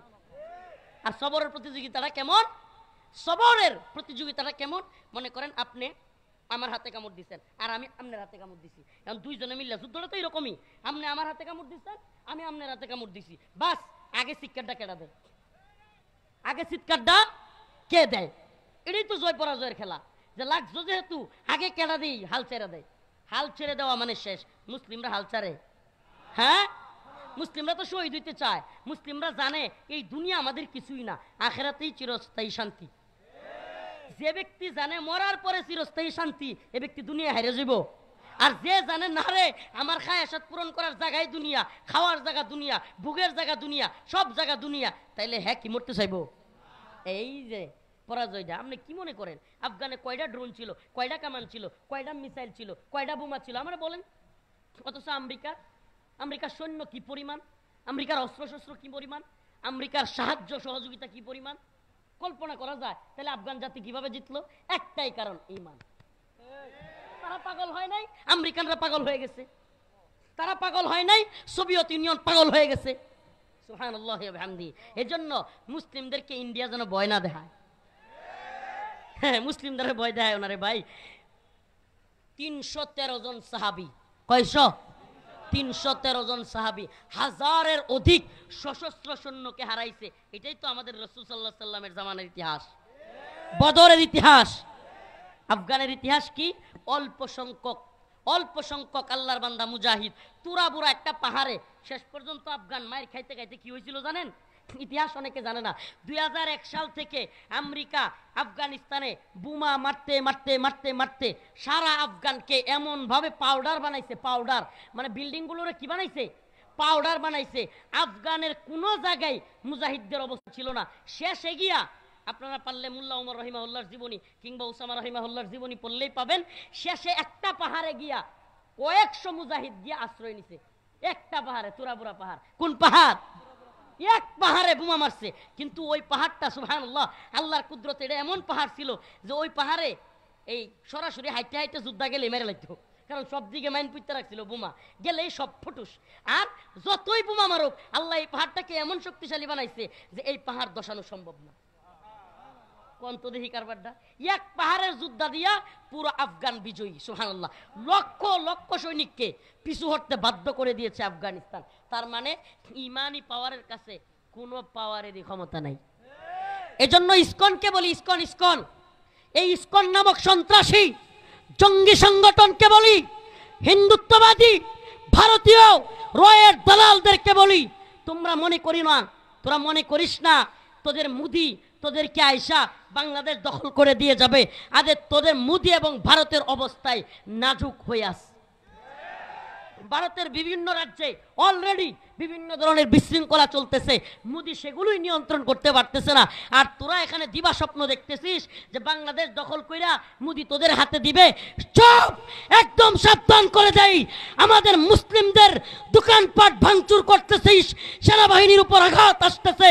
আর সবরের প্রতিযোগিতাটা কেমন? সবরের প্রতিযোগিতাটা কেমন? মনে করেন আপনি আমার হাতে কামড় দিচ্ছেন আর আমি আপনার হাতে কামড় দিছি, এখন দুইজনে মিললে যুদ্ধটা তো এরকমই। আপনি আমার হাতে কামড় দিচ্ছেন, আমি আপনার হাতে কামড় দিছি, বাস আগে চিৎকারটা কেডা দেয়? আগে চিৎকারটা কে দেয়? এটাই তো জয় পরাজয়ের খেলা, যে লাগছো যেহেতু আগে কেডা দিই, হাল ছেড়ে দেয়। হাল ছেড়ে দেওয়া মানে শেষ। মুসলিমরা হাল ছাড়ে? হ্যাঁ, মুসলিমরা তো শহীদ হইতে চায়। মুসলিমরা জানে এই দুনিয়া আমাদের কিছুই না, আখেরাতেই চিরস্থায়ী শান্তি। যে ব্যক্তি জানে মরার পরে চিরস্থায়ী শান্তি, এ ব্যক্তি দুনিয়া হারিয়ে যাব। আর যে জানে না রে আমার খায়াসাত পূরণ করার জায়গায় দুনিয়া, খাওয়ার জায়গা দুনিয়া, ভোগের জায়গা দুনিয়া, সব জায়গা দুনিয়া, তাইলে হ্যাঁ কি মরতে চাইবো? এই যে পরাজয়টা আপনি কি মনে করেন? আফগানে কয়টা ড্রোন ছিল, কয়টা কামান ছিল, কয়টা মিসাইল ছিল, কয়টা বোমা ছিল আমরা বলেন? অথচ আমেরিকার সৈন্য কি পরিমাণ, আমেরিকার অস্ত্রশস্ত্র কি পরিমাণ, আমেরিকার সাহায্য সহযোগিতা কি পরিমাণ, কল্পনা করা যায়? তাহলে আফগান জাতি কিভাবে জিতলো? একটাই কারণ, ঈমান। তারা পাগল হয় নাই, আমেরিকানরা পাগল হয়ে গেছে। তারা পাগল হয় নাই, সোভিয়েত ইউনিয়ন পাগল হয়ে গেছে। সুবহানাল্লাহ ওয়া বিহামদিহি। এজন্য মুসলিমদেরকে ইন্ডিয়া যেন ভয় না দেখায়। হ্যাঁ, মুসলিমদের ভয় দেখায় ওনারে ভাই। 313 জন সাহাবী, কয়শ? 313 জন সাহাবী, হাজারের অধিক সশস্ত্র সৈন্যকে হারাইছে। এটাই তো আমাদের রাসূল সাল্লাল্লাহু আলাইহি সাল্লামের জামানার ইতিহাস, বদরের ইতিহাস। আফগানের ইতিহাস কি? অল্প সংখ্যক আল্লাহর বান্দা মুজাহিদ, তুরাবুরা একটা পাহাড়ে। শেষ পর্যন্ত আফগান মায়ের খাইতে খাইতে কি হয়েছিল জানেন? ইতিহাস অনেকে জানে না। 2001 সাল থেকে আমেরিকা আফগানিস্তানে বোমা মারতে মারতে মারতে মারতে সারা আফগানকে এমন ভাবে পাউডার বানাইছে, পাউডার মানে বিল্ডিং গুলোর কি বানাইছে? পাউডার বানাইছে। আফগানের কোনো জায়গায় মুজাহিদদের অবস্থা ছিল না। শেষে গিয়া আপনারা পারলে মোল্লা ওমর রহিমাহুল্লাহর জীবনী কিংবা উসামা রহিমাহুল্লাহর জীবনী পড়লেই পাবেন। শেষে একটা পাহাড়ে গিয়া কয়েকশো মুজাহিদ গিয়া আশ্রয় নিছে। একটা পাহাড়ে, তুরাবুরা পাহাড়। কোন পাহাড়? এক পাহাড়ে বোমা মারছে। কিন্তু ওই পাহাড়টা সুবহানাল্লাহ, আল্লাহর কুদরত, এটা এমন পাহাড় ছিল যে ওই পাহাড়ে এই সরাসরি হাইটে হাইটে যুদ্ধা গেলে মেরে লাগতো। কারণ সব দিকে মাইন পুঁতে রাখছিল, বোমা গেলেই সব ফুটুস। আর যতই বোমা মারুক, আল্লাহ এই পাহাড়টাকে এমন শক্তিশালী বানাইছে যে এই পাহাড় দশানো সম্ভব না। কন্তদেহি কারবারটা এক পাহাড়ের যুদ্ধা দিয়া পুরো আফগান বিজয়ী। সুবহানাল্লাহ, লক্ষ লক্ষ সৈনিককে পিছু হটতে বাধ্য করে দিয়েছে আফগানিস্তান। তার মানে ইমানি পাওয়ারের কাছে কোনো পাওয়ারেরই ক্ষমতা নাই। এজন্য ইসকনকে বলি, ইসকন এই ইসকন নামক সন্ত্রাসী জঙ্গি সংগঠনকে বলি, হিন্দুত্ববাদী ভারতীয় রয়ের দালালদেরকে বলি, তোমরা মনে করি না, তোরা মনে করিস না তোদের মুদি তোদেরকে আয়সা বাংলাদেশ দখল করে দিয়ে যাবে। আদের তোদের মুদি এবং ভারতের অবস্থায় নাজুক হয়ে আস। ভারতের বিভিন্ন রাজ্যে অলরেডি বিভিন্ন ধরনের বিশৃঙ্খলা চলতেছে, মোদি সেগুলোই নিয়ন্ত্রণ করতে পারতেছে না। আর তোরা এখানে দিবা স্বপ্ন দেখতেছিস যে বাংলাদেশ দখল কইরা মোদি তোদের হাতে দিবে। চুপ, একদম সাবধান করে দেই, আমাদের মুসলিমদের দোকানপাট ভাঙচুর করতেছিস, সেনাবাহিনীর উপর আঘাত আসতেছে,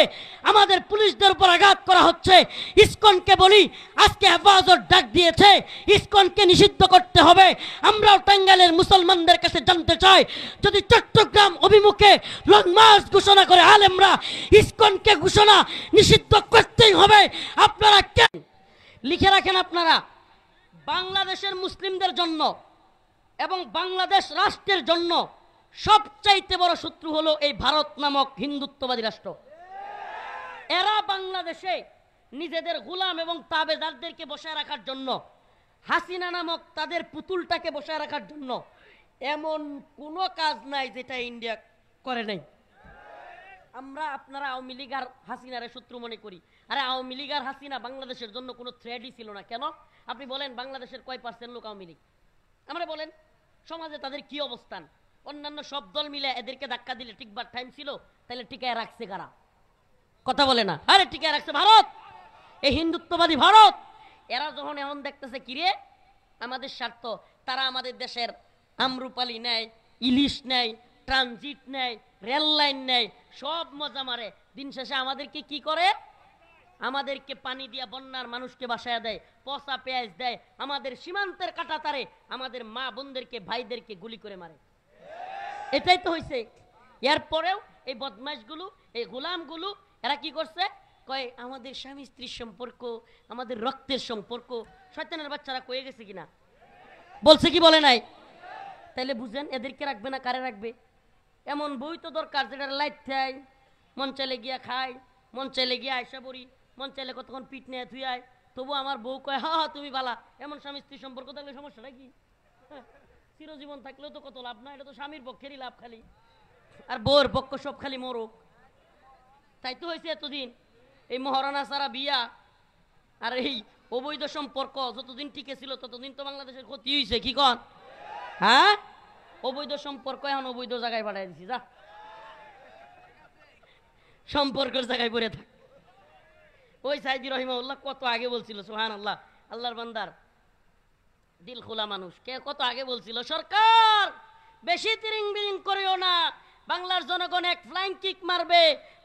আমাদের পুলিশদের উপর আঘাত করা হচ্ছে। ইসকনকে বলি, আজকে হেফাজত ডাক দিয়েছে, ইসকনকে নিষিদ্ধ করতে হবে। আমরাও টাঙ্গাইলের মুসলমানদের কাছে জানতে চাই, যদি চট্টগ্রাম অভিমুখে লং মার্চ ঘোষণা করে আলেমরা, ইসকনকে ঘোষণা নিষিদ্ধ করতেই হবে। আপনারা কেন লিখে রাখেন, আপনারা বাংলাদেশের মুসলিমদের জন্য এবং বাংলাদেশ রাষ্ট্রের জন্য সবচাইতে বড় শত্রু হলো এই ভারত নামক হিন্দুত্ববাদী রাষ্ট্র। এরা বাংলাদেশে নিজেদের গোলাম এবং তাবেদারদেরকে বসায় রাখার জন্য, হাসিনা নামক তাদের পুতুলটাকে বসায় রাখার জন্য এমন কোনো কাজ নাই যেটা ইন্ডিয়া করে নাই। আপনারা আওয়ামী লীগ আর হাসিনারে শত্রু মনে করি। আরে আওয়ামী লীগ আর হাসিনা বাংলাদেশের জন্য কোনো থ্রেডই ছিল না। কেন? আপনি বলেন বাংলাদেশের কয় পার্সেন্ট লোক আওয়ামী লীগ? আমরা বলেন সমাজে তাদের কি অবস্থান? অন্যান্য সব দল মিলে এদেরকে ধাক্কা দিলে টিকবার টাইম ছিল, তাহলে টিকায় রাখছে কারা? কথা বলে না। আরে টিকায় রাখছে ভারত, এই হিন্দুত্ববাদী ভারত। এরা যখন এখন দেখতেছে কিরে আমাদের স্বার্থ, তারা আমাদের দেশের আমরুপালি নেয়, ইলিশ নেয়, ট্রানজিট নেয়, রেল লাইন নেয়, সব মজা মারে। দিন শেষে আমাদেরকে কি করে? আমাদেরকে পানি দিয়া বন্যার মানুষকে বাসায় দেয়, পচা পেঁয়াজ দেয়, আমাদের সীমান্তের কাটা তারে আমাদের মা বোনদেরকে ভাইদেরকে গুলি করে মারে। এটাই তো হয়েছে। এরপরেও এই বদমাইশগুলো, এই গোলামগুলো, এরা কি করছে? কয় আমাদের স্বামী স্ত্রীর সম্পর্ক, আমাদের রক্তের সম্পর্ক। শয়তানের বাচ্চারা কয়ে গেছে কিনা? বলছে কি বলে নাই? তাইলে বুঝেন এদেরকে রাখবে না কারে রাখবে? এমন বই তো দরকার যেটা লাইট খায়, মন চাইলে গিয়া খায়, মন চাইলে গিয়া আয়সা পড়ি, মন চাইলে কতক্ষণ পিঠ নিয়ে থুই আয়। তবু আমার বউ কয় হা হা তুমি বালা। এমন স্বামী স্ত্রী সম্পর্ক থাকলে সমস্যা নাকি? চিরজীবন থাকলেও তো কত লাভ না, এটা তো স্বামীর পক্ষেরই লাভ খালি, আর বউর পক্ষ সব খালি মরক। তাই তো হয়েছে এতদিন এই মহারানা সারা বিয়া আর এই অবৈধ সম্পর্ক যতদিন টিকে ছিল ততদিন তো বাংলাদেশের ক্ষতি হয়েছে, কি কন? হ্যাঁ, অবৈধ সম্পর্ক এখন অবৈধ জায়গায় পাঠাই দিছি, যা সম্পর্কের জায়গায় পড়ে থাক। ওই সাইদি রহিমাউল্লাহ কত আগে বলছিল, সুবহানাল্লাহ, আল্লাহর বান্দার দিল খোলা মানুষ, কে কত আগে বলছিল, সরকার বেশি তিরিং বিরিং করিও না, বাংলার জনগণ এক ফ্লাইং কিক মারবে,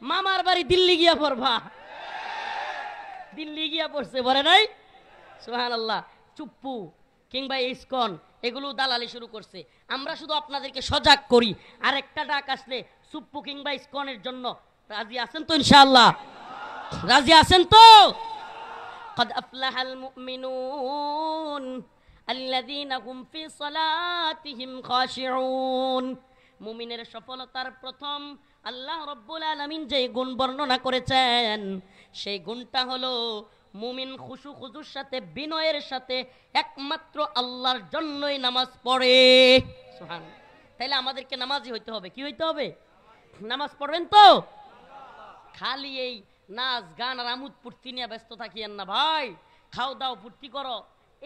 মামার বাড়ি দিল্লি গিয়া পড়বা। দিল্লি গিয়া পড়ছে, বলে নাই? সুবহানাল্লাহ। চুপ্পু কিংবা ইসকন এগুলো দালালি শুরু করছে। আমরা শুধু আপনাদেরকে সজাগ করি, আর একটা ডাক আসলে চুপ্পু কিংবা ইসকনের জন্য রাজি আছেন তো? ইনশাআল্লাহ রাজি আছেন তো? قد أفلح المؤمنون الذين هم في صلاتهم خاشعون। মুমিনের সফলতার প্রথম আল্লাহ রব্বুল আলামিন যে গুণ বর্ণনা করেছেন সেই গুণটা হলো মুমিন খুশু খুজুর সাথে, বিনয়ের সাথে একমাত্র আল্লাহর জন্যই নামাজ পড়ে। সুবহানাল্লাহ। তাইলে আমাদেরকে নামাজি হইতে হবে। কি হইতে হবে? নামাজ পড়বেন তো? খালি এই নাচ গান আর আমোদ ফুর্তি নিয়ে ব্যস্ত থাকিয়েন না ভাই। খাও দাও ফুর্তি করো,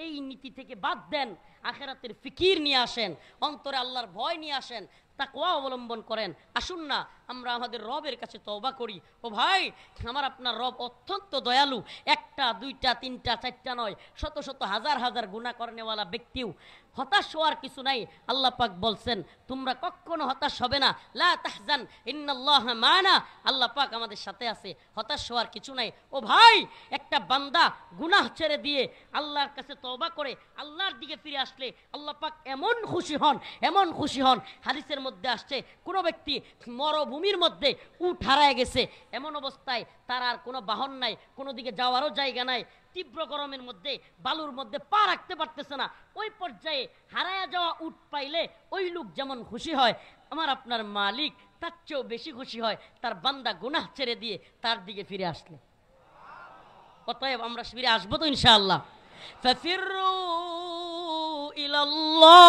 এই নীতি থেকে বাদ দেন। আখেরাতের ফিকির নিয়ে আসেন, অন্তরে আল্লাহর ভয় নিয়ে আসেন, তাকওয়া অবলম্বন করেন। আসুন না আমরা আমাদের রবের কাছে তওবা করি। ও ভাই, আমার আপনার রব অত্যন্ত দয়ালু। একটা দুইটা তিনটা চারটা নয়, শত শত হাজার হাজার গুনাহ করনেওয়ালা ব্যক্তিও হতাশ হওয়ার কিছু নাই। আল্লাহ পাক বলছেন তোমরা কখনো হতাশ হবে না, লা তাহজান ইন্নাল্লাহ মানা, আল্লাহ পাক আমাদের সাথে আছে, হতাশ হওয়ার কিছু নাই। ও ভাই, একটা বান্দা গুনাহ ছেড়ে দিয়ে আল্লাহর কাছে তওবা করে আল্লাহর দিকে ফিরে আসলে আল্লাহ পাক এমন খুশি হন, এমন খুশি হন। হাদিসের মধ্যে আসছে কোনো ব্যক্তি মরুভূমির মধ্যে উট হারায় গেছে, এমন অবস্থায় তার আর কোনো বাহন নাই, কোনো দিকে যাওয়ারও জায়গা নাই, তীব্র গরমের মধ্যে বালুর মধ্যে পা রাখতে পারতেছে না, ওই পর্যায়ে হারায়া যাওয়া উট পাইলে ওই লোক যেমন খুশি হয়, আমার আপনার মালিক তার চেয়েও বেশি খুশি হয় তার বান্দা গুনাহ ছেড়ে দিয়ে তার দিকে ফিরে আসলে। অতএব আমরা ফিরে আসবো তো ইনশাআল্লাহ। ফাফিরু ইলাল্লাহ,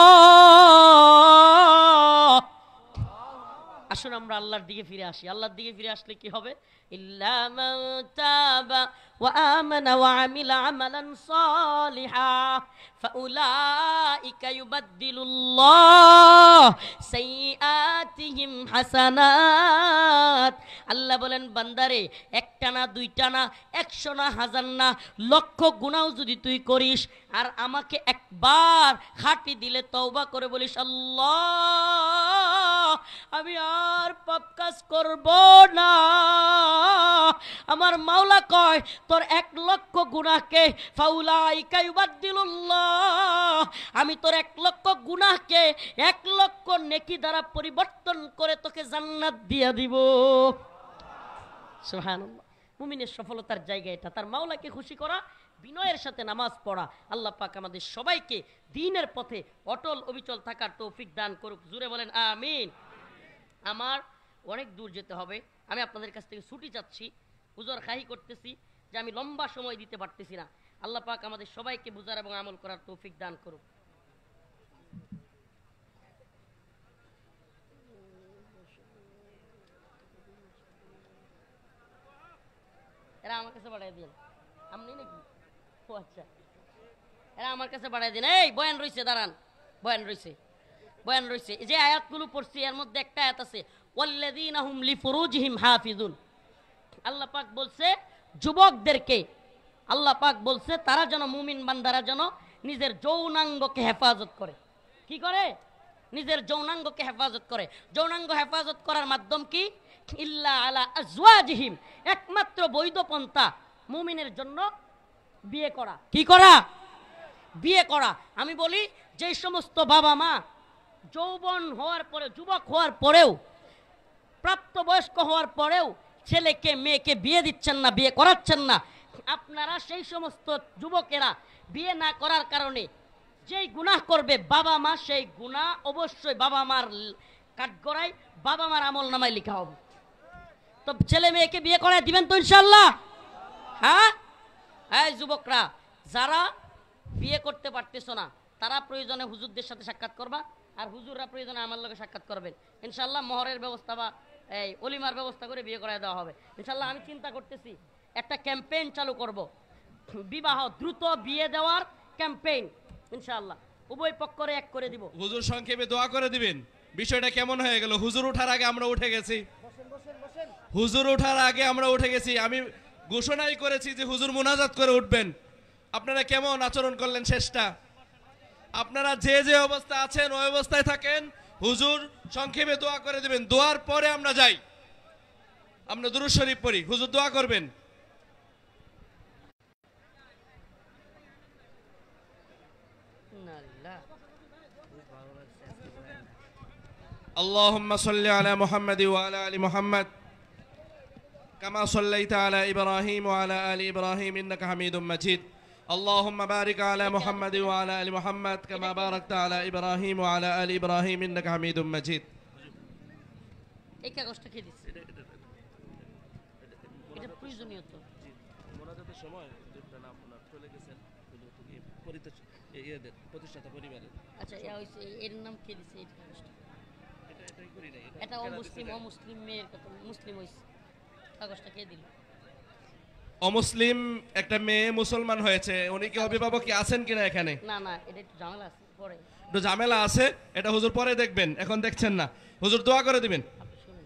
আসুন আমরা আল্লাহর দিকে ফিরে আসি। আল্লাহর দিকে ফিরে আসলে কি হবে? ইল্লা মান তাবা ওয়া আমানা ওয়া আমিলা আমালান সালিহা ফাউলাইকা ইউবাদদিলুল্লাহ সাইয়্যাতিহিম হাসানাত। আল্লাহ বলেন বান্দারে, একটা না দুইটা না, 100 না, 1000 না, লক্ষ গুনাহ যদি তুই করিস আর আমাকে একবার খাঁটি দিলে তওবা করে বলিস আল্লাহ আমি আর পাপ কাজ করব না, আমার মাওলা কয় তোর 1 লক্ষ গুনাহকে ফাউলাইকা ইউবাদদিলুল্লাহ, আমি তোর 1 লক্ষ গুনাহকে 1 লক্ষ নেকি দ্বারা পরিবর্তন করে তোকে জান্নাত দিয়ে দিব। সুবহানাল্লাহ। মুমিনের সফলতার জায়গা এটা, তার মাওলাকে খুশি করা, বিনয়ের সাথে নামাজ পড়া। আল্লাহ পাক আমাদের সবাইকে দ্বীনের পথে অটল অবিচল থাকার তৌফিক দান করুক। জোরে বলেন আমিন। আমার অনেক দূর যেতে হবে, আমি আপনাদের কাছ থেকে ছুটি চাচ্ছি, উজর খাহি করতেছি যে আমি লম্বা সময় দিতে পারতেছি না। আল্লাহ পাক আমাদের সবাইকে বুঝার এবং আমল করার তৌফিক দান করুক। এরা আমার কাছে বাড়াই দিন, আপনি নাকি? ও আচ্ছা, এরা আমার কাছে বাড়াই দিন। এই বয়ান রয়েছে, দাঁড়ান, বয়ান রয়েছে, বয়ান রয়েছে। যে আয়াতগুলো পড়ছি এর মধ্যে একটা আয়াত আছে ওয়াল্লাযীনা হুম লিফুরুজিহিম হাফিজুন। আল্লাহ পাক বলছে যুবকদেরকে, আল্লাহ পাক বলছে তারা যেন, মুমিন বান্দারা যেন নিজের যৌনাঙ্গকে হেফাজত করে। কি করে? নিজের যৌনাঙ্গকে হেফাজত করে। যৌনাঙ্গ হেফাজত করার মাধ্যম কি? ইল্লা আলা আজওয়াজিহিম, একমাত্র বৈধ পন্থা মুমিনের জন্য বিয়ে করা। কি করা? বিয়ে করা। আমি বলি যে সমস্ত বাবা মা যৌবন হওয়ার পরে, যুবক হওয়ার পরেও, প্রাপ্তবয়স্ক হওয়ার পরেও ছেলেকে মেয়েকে বিয়ে দিচ্ছেন না, বিয়ে করাচ্ছেন না, আপনারা সেই সমস্ত যুবকেরা বিয়ে না করার কারণে যেই গুনাহ করবে বাবা মা, সেই গুনাহ অবশ্যই বাবা মার কাঠগড়ায়, বাবা মার আমল নামায় লেখা হবে। তো ছেলে মেয়েকে বিয়ে করায় দিবেন তো ইনশাআল্লাহ? হ্যাঁ। এই যুবকরা যারা বিয়ে করতে পারতেছো না তারা প্রয়োজনে হুজুরদের সাথে সাক্ষাৎ করবা, আর হুজুররা প্রয়োজনে আমার লগে সাক্ষাৎ করবেন। ইনশাআল্লাহ মোহরের ব্যবস্থা বা এই অলিমার ব্যবস্থা করে বিয়ে করায় দেওয়া হবে ইনশাআল্লাহ। আমি চিন্তা করতেছি একটা ক্যাম্পেইন চালু করব, বিবাহ দ্রুত বিয়ে দেওয়ার ক্যাম্পেইন ইনশাআল্লাহ উভয় পক্ষরে এক করে দিব। হুজুর সংক্ষেপে দোয়া করে দিবেন। বিষয়টা কেমন হয়ে গেল? হুজুর ওঠার আগে আমরা উঠে গেছি, হুজুর ওঠার আগে আমরা উঠে গেছি। আমি ঘোষণাই করেছি যে হুজুর মুনাজাত করে উঠবেন। আপনারা কেমন আচরণ করলেন শেষটা? আপনারা যে যে অবস্থা আছেন ওই অবস্থায় থাকেন। হুজুর সংক্ষেপে দোয়া করে দিবেন, দোয়ার পরে আমরা যাই, আমরা দুরূদ শরীফ পড়ি, হুজুর দোয়া করবেন। اللهم صل على محمد وعلى آل محمد كما صليت على إبراهيم وعلى آل إبراهيم إنك حميد مجيد اللهم بارك على محمد وعلى آل محمد كما باركت على إبراهيم وعلى آل إبراهيم إنك حميد مجيد এই কাগজটা কে দিছে? এটা প্রয়োজনীয় তো। মোনাজাতের সময় যেটা না আপনার চলে গেছেন প্রতিষ্ঠাতা পরিবারের। আচ্ছা এর নাম কে দিছে এই কাগজটা? এটাই করি নাই, এটা অমুসলিম মেয়ের কথা, মুসলিম হইছে, কাগজটা কে দিল? অমুসলিম একটা মেয়ে মুসলমান হয়েছে, উনি কি অভিভাবক কি আছেন কিনা এখানে? না না, এটা একটু ঝামেলা আছে, পরে একটু ঝামেলা আছে, এটা হুজুর পরে দেখবেন, এখন দেখছেন না। হুজুর দোয়া করে দিবেন। আপনি শুনুন,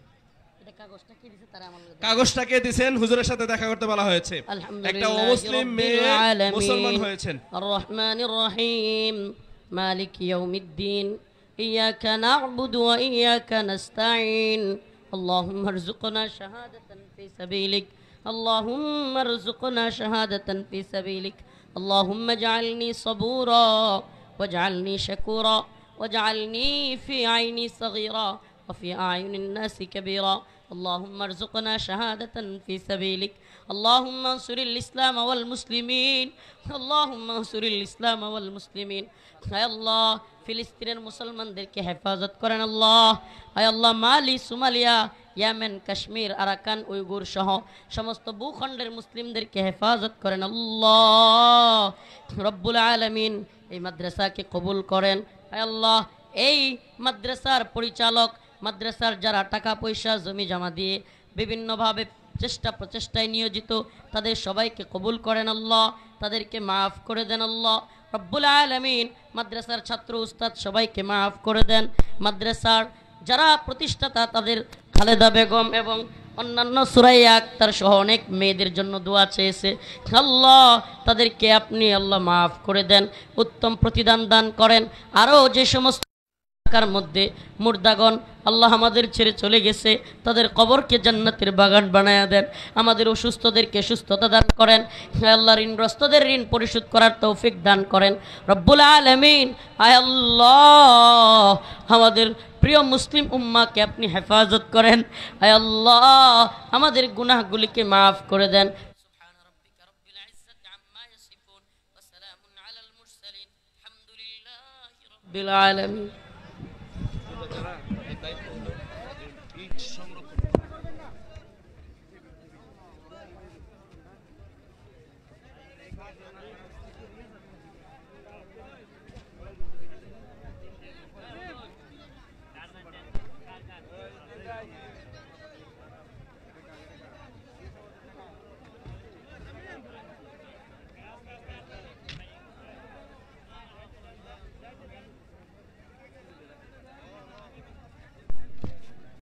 এটা কাগজটা কে দিছে তারা আমার লগে। কাগজটা কে দিবেন? হুজুরের সাথে দেখা করতে বলা হয়েছে। একটা অমুসলিম মেয়ে মুসলমান হয়েছেন। আর রহমানির রহিম মালিক ইয়াউমিদ্দিন ইয়াকা না'বুদু ওয়া ইয়াকা নাস্তাঈন আল্লাহুম্মা আরযুকনা শাহাদাতান ফি সাবিলিক আল্লাহুম্মা আরযুকনা শাহাদাতান ফি সাবিলিক আল্লাহুম্মা اجعلني صبورا واجعلني شكورا واجعلني في عيني صغيرا وفي أعين الناس كبيرا اللهم ارزقنا شهادة في سبيلك اللهم انصر الإسلام والمسلمين اللهم انصر الإسلام والمسلمين يا الله ফিলিস্তিনের মুসলমানদেরকে হেফাজত করেন আল্লাহ। হায় আল্লাহ, Mali, Somalia, Yemen, Kashmir, Arakan, Uighur সহ সমস্ত ভূখণ্ডের মুসলিমদেরকে হেফাজত করেন আল্লাহ। রব্বুল আলামিন এই মাদ্রাসাকে কবুল করেন। হায় আল্লাহ, এই মাদ্রাসার পরিচালক, মাদ্রাসার যারা টাকা পয়সা জমি জমা দিয়ে বিভিন্নভাবে প্রচেষ্টায় নিয়োজিত, তাদের সবাইকে কবুল করেন আল্লাহ, তাদেরকে মাফ করে দেন আল্লাহ। রব্বুল আলামিন মাদ্রাসার ছাত্র উস্তাদ সবাইকে মাফ করে দেন। মাদ্রাসার যারা প্রতিষ্ঠাতা তাদের খালেদা বেগম এবং অন্যান্য সুরাইয়া আক্তার সহ অনেক মেয়েদের জন্য দোয়া চেয়েছে আল্লাহ, তাদেরকে আপনি আল্লাহ মাফ করে দেন, উত্তম প্রতিদান দান করেন। আরও যে সমস্ত এলাকার মধ্যে মুর্দাগণ আল্লাহ আমাদের ছেড়ে চলে গেছে, তাদের কবরকে জান্নাতের বাগান বানায়া দেন। আমাদের অসুস্থদেরকে সুস্থতা দান করেন আল্লাহ, ঋণগ্রস্তদের ঋণ পরিশোধ করার তৌফিক দান করেন রব্বুল আলামিন। আয় আল্লাহ, আমাদের প্রিয় মুসলিম উম্মাকে আপনি হেফাজত করেন। আয় আল্লাহ, আমাদের গুনাহগুলিকে মাফ করে দেন। সুবহান রাব্বিকা রাব্বিল ইজ্জাতি আম্মা ইয়াসিফুন ওয়া সালামুন আলাল মুরসালিন আলহামদুলিল্লাহি রাব্বিল আলামিন।